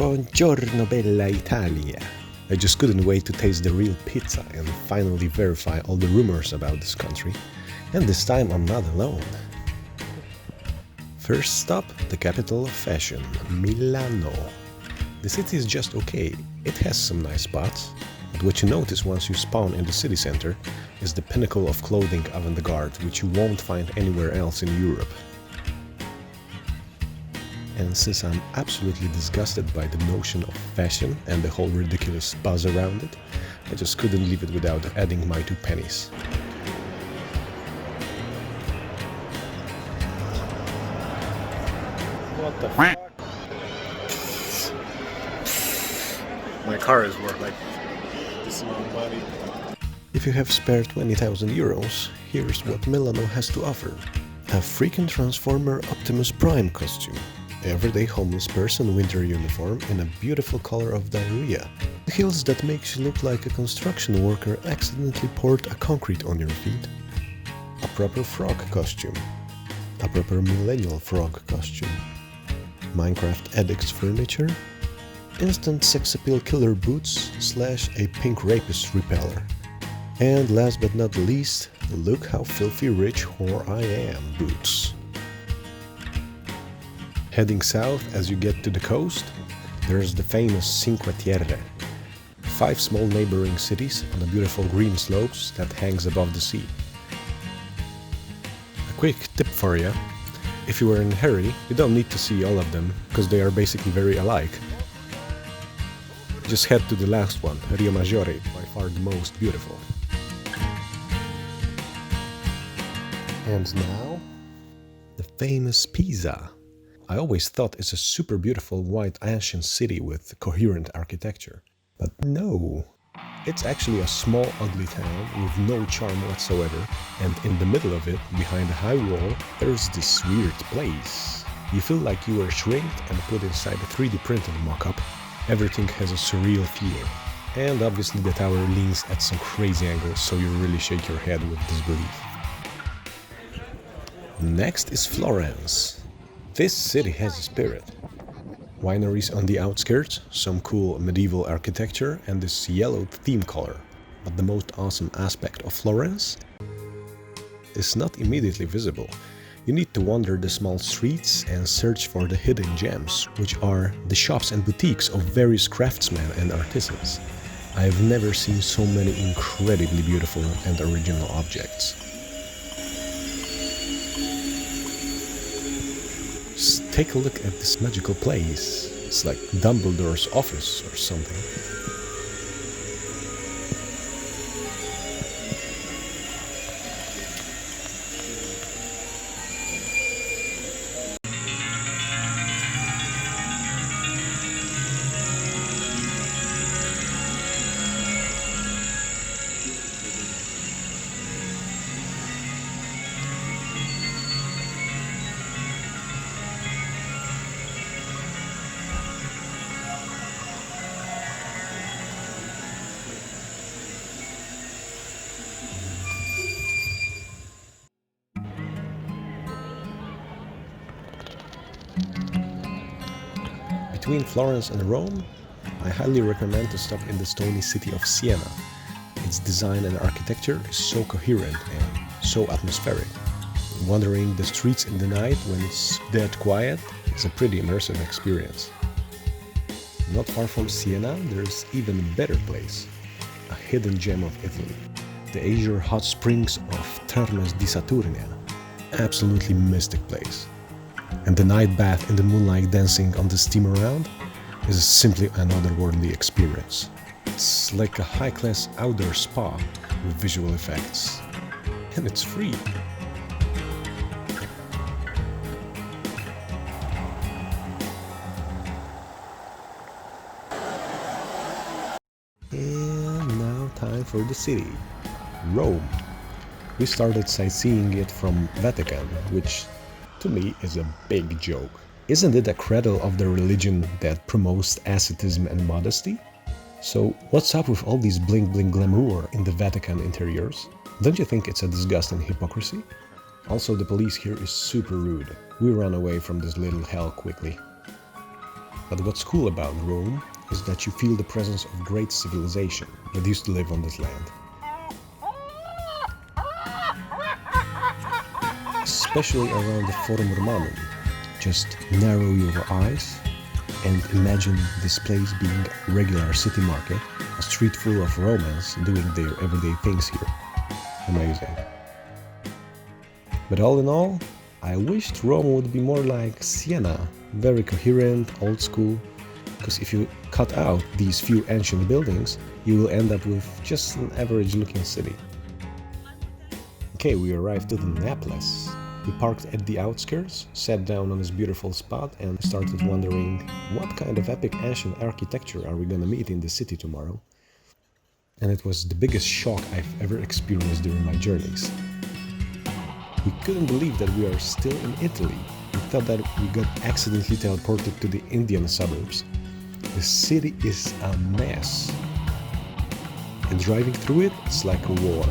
Buongiorno bella Italia! I just couldn't wait to taste the real pizza and finally verify all the rumors about this country. And this time I'm not alone. First stop, the capital of fashion, Milano. The city is just okay, it has some nice spots, but what you notice once you spawn in the city center is the pinnacle of clothing avant-garde which you won't find anywhere else in Europe. And since I'm absolutely disgusted by the notion of fashion and the whole ridiculous buzz around it, I just couldn't leave it without adding my 2 pennies. What the fuck? My car is worth like this amount of money. If you have spare 20,000 euros, here's what Milano has to offer. A freaking Transformer Optimus Prime costume. Everyday homeless person winter uniform in a beautiful color of diarrhea. Heels that makes you look like a construction worker accidentally poured a concrete on your feet. A proper frog costume. A proper millennial frog costume. Minecraft addicts furniture. Instant sex appeal killer boots / a pink rapist repeller. And last but not least, look how filthy rich whore I am boots. Heading south as you get to the coast, there's the famous Cinque Terre, 5 small neighboring cities on the beautiful green slopes that hangs above the sea. A quick tip for you, if you are in a hurry, you don't need to see all of them, because they are basically very alike. Just head to the last one, Rio Maggiore, by far the most beautiful. And now, the famous Pisa. I always thought it's a super beautiful white ancient city with coherent architecture. But no, it's actually a small ugly town with no charm whatsoever, and in the middle of it, behind a high wall, there's this weird place. You feel like you were shrinked and put inside a 3D printed mock-up. Everything has a surreal feel. And obviously the tower leans at some crazy angles, so you really shake your head with disbelief. Next is Florence. This city has a spirit. Wineries on the outskirts, some cool medieval architecture and this yellow theme color. But the most awesome aspect of Florence is not immediately visible. You need to wander the small streets and search for the hidden gems, which are the shops and boutiques of various craftsmen and artisans. I have never seen so many incredibly beautiful and original objects. Just take a look at this magical place. It's like Dumbledore's office or something. Between Florence and Rome, I highly recommend to stop in the stony city of Siena. Its design and architecture is so coherent and so atmospheric. Wandering the streets in the night when it's dead quiet is a pretty immersive experience. Not far from Siena, there's even a better place, a hidden gem of Italy, the azure hot springs of Termas di Saturnia. Absolutely mystic place. And the night bath in the moonlight dancing on the steam around is simply an otherworldly experience. It's like a high-class outdoor spa with visual effects. And it's free. And now time for the city, Rome. We started sightseeing it from Vatican, which to me is a big joke. Isn't it a cradle of the religion that promotes asceticism and modesty? So what's up with all these bling bling glamour in the Vatican interiors? Don't you think it's a disgusting hypocrisy? Also, the police here is super rude. We run away from this little hell quickly. But what's cool about Rome is that you feel the presence of great civilization that used to live on this land. Especially around the Forum Romanum. Just narrow your eyes and imagine this place being a regular city market, a street full of Romans doing their everyday things here. Amazing. But all in all, I wished Rome would be more like Siena, very coherent, old school, because if you cut out these few ancient buildings, you will end up with just an average looking city. Okay, we arrived at Naples. We parked at the outskirts, sat down on this beautiful spot and started wondering what kind of epic ancient architecture are we gonna meet in the city tomorrow. And it was the biggest shock I've ever experienced during my journeys. We couldn't believe that we are still in Italy. We thought that we got accidentally teleported to the Indian suburbs. The city is a mess. And driving through it, it's like a war.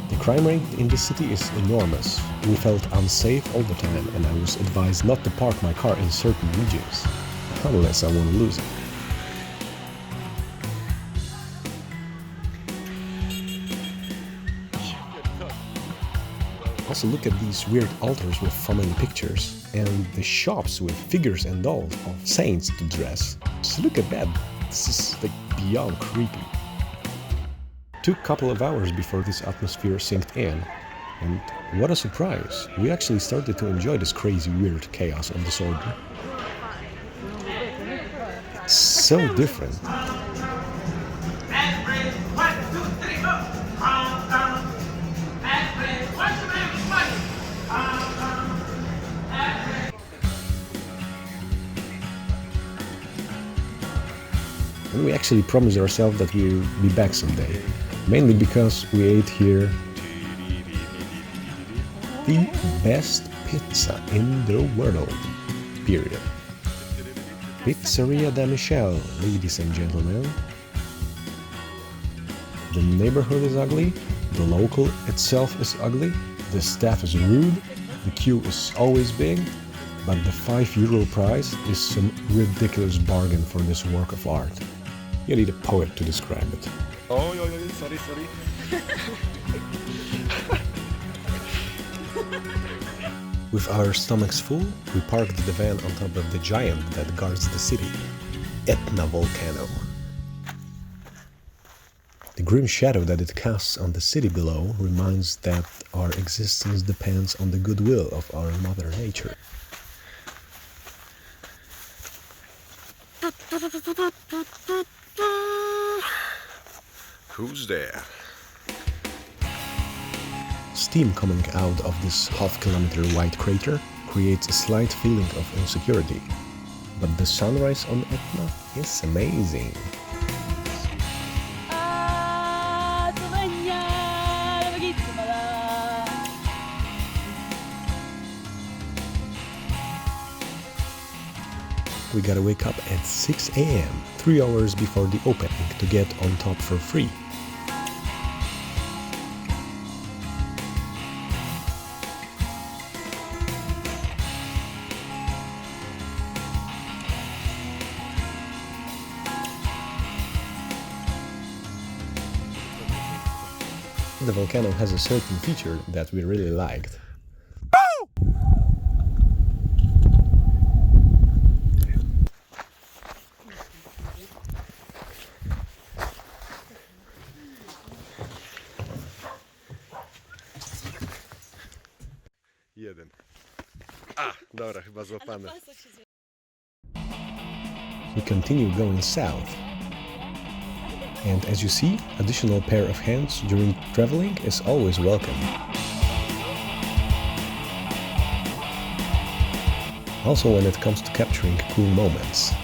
The crime rate in the city is enormous. We felt unsafe all the time and I was advised not to park my car in certain regions, unless I want to lose it. Also look at these weird altars with family pictures and the shops with figures and dolls of saints to dress. So look at that, this is like beyond creepy. Took a couple of hours before this atmosphere sinked in, and what a surprise, we actually started to enjoy this crazy weird chaos of disorder. It's so different. And we actually promised ourselves that we'll be back someday. Mainly because we ate here the best pizza in the world, period. Pizzeria da Michele, ladies and gentlemen. The neighborhood is ugly, the local itself is ugly, the staff is rude, the queue is always big, but the €5 price is some ridiculous bargain for this work of art. You need a poet to describe it. Oh, sorry. With our stomachs full, we parked the van on top of the giant that guards the city, Etna volcano. The grim shadow that it casts on the city below reminds that our existence depends on the goodwill of our Mother Nature. Who's there? Steam coming out of this half-kilometer wide crater creates a slight feeling of insecurity, but the sunrise on Etna is amazing. We gotta wake up at 6 AM, 3 hours before the opening, to get on top for free. The volcano has a certain feature that we really liked. Jeden. Dobra, chyba złapane. We continue going south. And as you see, additional pair of hands during traveling is always welcome. Also when it comes to capturing cool moments.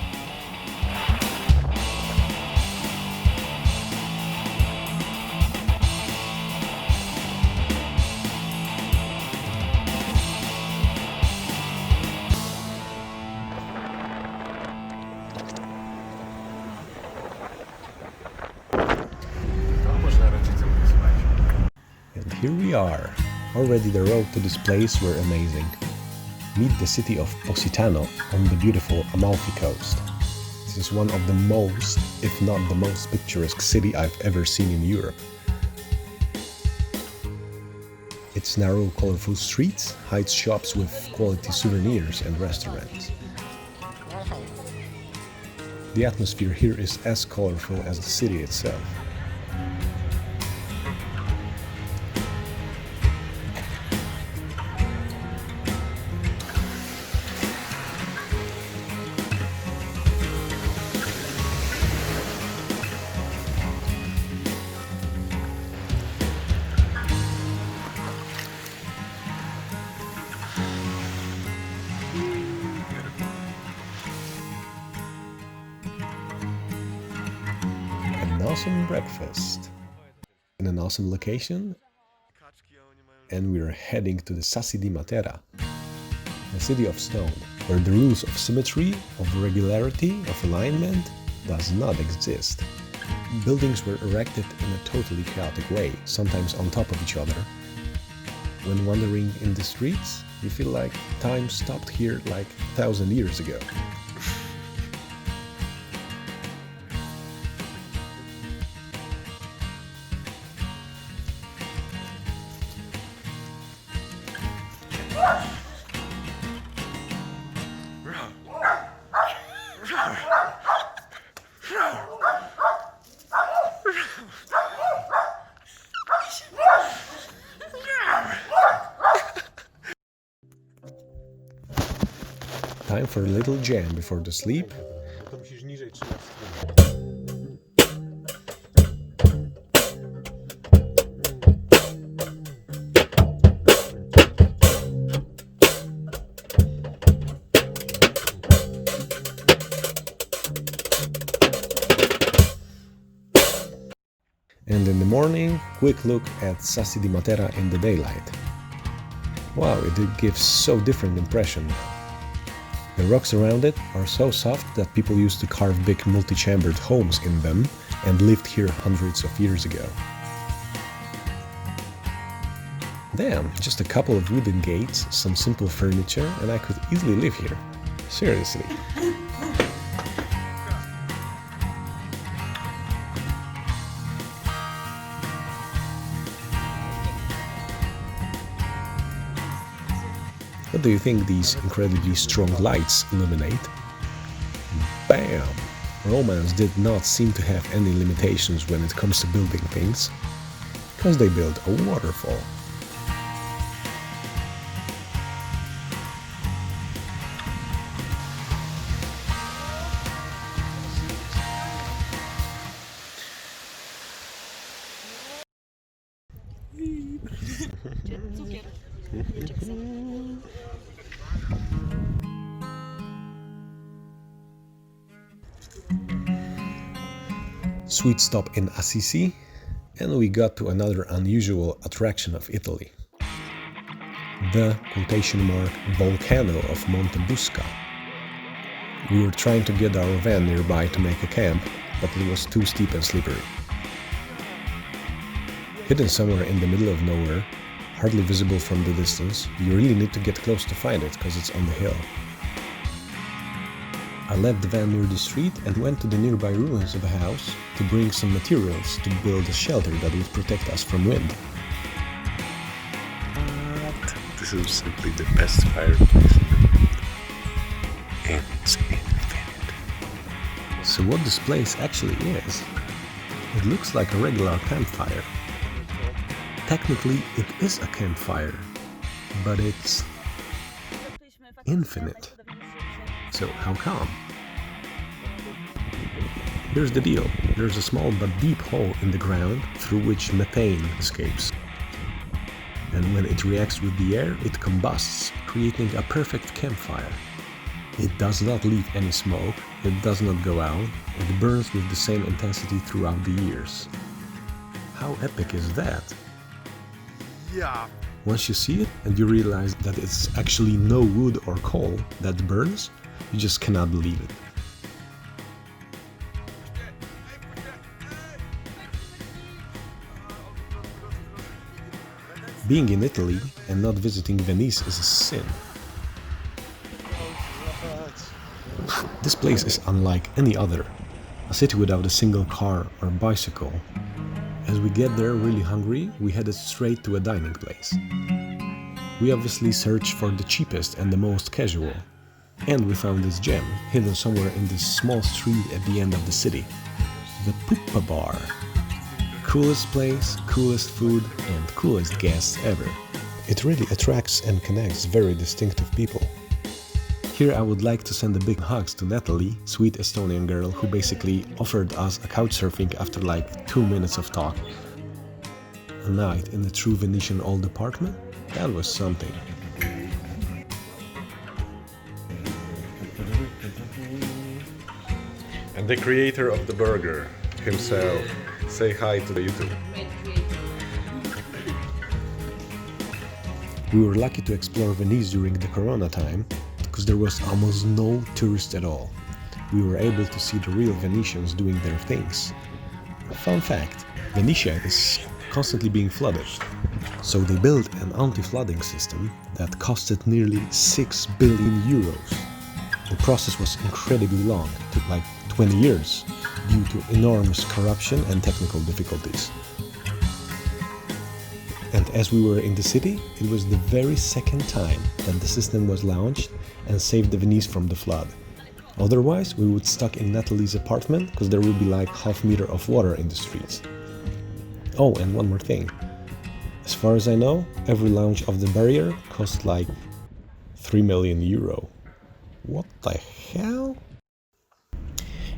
And here we are, Already the road to this place were amazing. Meet the city of Positano on the beautiful Amalfi coast. This is one of the most, if not the most picturesque city I've ever seen in Europe. Its narrow, colorful streets hide shops with quality souvenirs and restaurants. The atmosphere here is as colorful as the city itself. An awesome breakfast in an awesome location, and we're heading to the Sassi di Matera, the city of stone, where the rules of symmetry, of regularity, of alignment does not exist. Buildings were erected in a totally chaotic way, sometimes on top of each other. When wandering in the streets, you feel like time stopped here like 1,000 years ago. Time for a little jam before the sleep. And in the morning, quick look at Sassi di Matera in the daylight. Wow, it gives so different impression. The rocks around it are so soft that people used to carve big multi-chambered homes in them and lived here hundreds of years ago. Damn, just a couple of wooden gates, some simple furniture, and I could easily live here. Seriously. What do you think these incredibly strong lights illuminate? Bam! Romans did not seem to have any limitations when it comes to building things, because they built a waterfall. Sweet stop in Assisi, and we got to another unusual attraction of Italy. The quotation mark volcano of Monte Busca. We were trying to get our van nearby to make a camp, but it was too steep and slippery. Hidden somewhere in the middle of nowhere, hardly visible from the distance, you really need to get close to find it because it's on the hill. I left the van near the street and went to the nearby ruins of a house to bring some materials to build a shelter that would protect us from wind. This is simply the best fireplace in the world. And it's infinite. So what this place actually is, it looks like a regular campfire. Technically it is a campfire, but it's infinite. So how come? Here's the deal. There's a small but deep hole in the ground through which methane escapes. And when it reacts with the air, it combusts, creating a perfect campfire. It does not leave any smoke, it does not go out, it burns with the same intensity throughout the years. How epic is that? Yeah. Once you see it and you realize that it's actually no wood or coal that burns, you just cannot believe it. Being in Italy and not visiting Venice is a sin. This place is unlike any other, a city without a single car or bicycle. As we get there really hungry, we headed straight to a dining place. We obviously searched for the cheapest and the most casual, and we found this gem hidden somewhere in this small street at the end of the city, the Puppa Bar. Coolest place, coolest food, and coolest guests ever. It really attracts and connects very distinctive people. Here I would like to send a big hugs to Natalie, sweet Estonian girl who basically offered us a couchsurfing after like 2 minutes of talk. A night in a true Venetian old apartment? That was something. And the creator of the burger himself. Say hi to the YouTube. We were lucky to explore Venice during the Corona time, because there was almost no tourists at all. We were able to see the real Venetians doing their things. Fun fact, Venetia is constantly being flooded. So they built an anti-flooding system that costed nearly 6 billion euros. The process was incredibly long, it took like 20 years, due to enormous corruption and technical difficulties. And as we were in the city, it was the very second time that the system was launched and saved the Venice from the flood. Otherwise, we would stuck in Natalie's apartment because there would be like half meter of water in the streets. Oh, and one more thing. As far as I know, every launch of the barrier cost like 3 million euro. What the hell?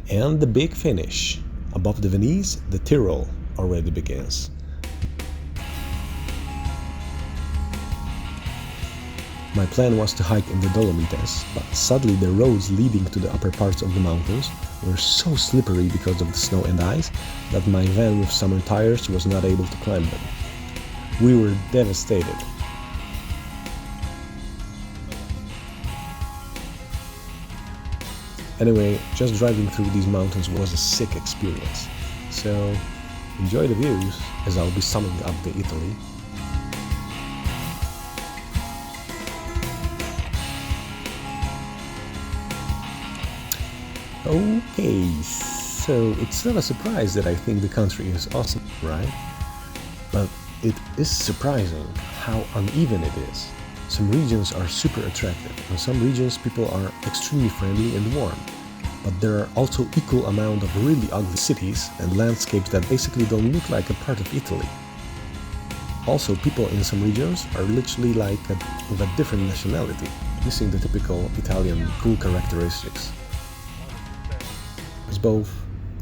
And the big finish. Above the Venice, the Tyrol already begins. My plan was to hike in the Dolomites, but sadly the roads leading to the upper parts of the mountains were so slippery because of the snow and ice that my van with summer tires was not able to climb them. We were devastated. Anyway, just driving through these mountains was a sick experience. So, enjoy the views as I'll be summing up the Italy. Okay, so it's not a surprise that I think the country is awesome, right? But it is surprising how uneven it is. Some regions are super attractive, and some regions people are extremely friendly and warm. But there are also equal amount of really ugly cities and landscapes that basically don't look like a part of Italy. Also, people in some regions are literally like of a different nationality, missing the typical Italian cool characteristics. It's both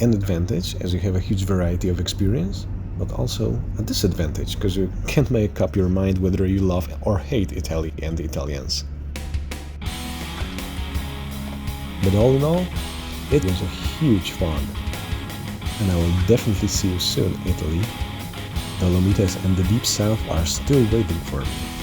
an advantage, as you have a huge variety of experience, but also a disadvantage, because you can't make up your mind whether you love or hate Italy and the Italians. But all in all, it was a huge fun, and I will definitely see you soon, Italy. Dolomites and the Deep South are still waiting for me.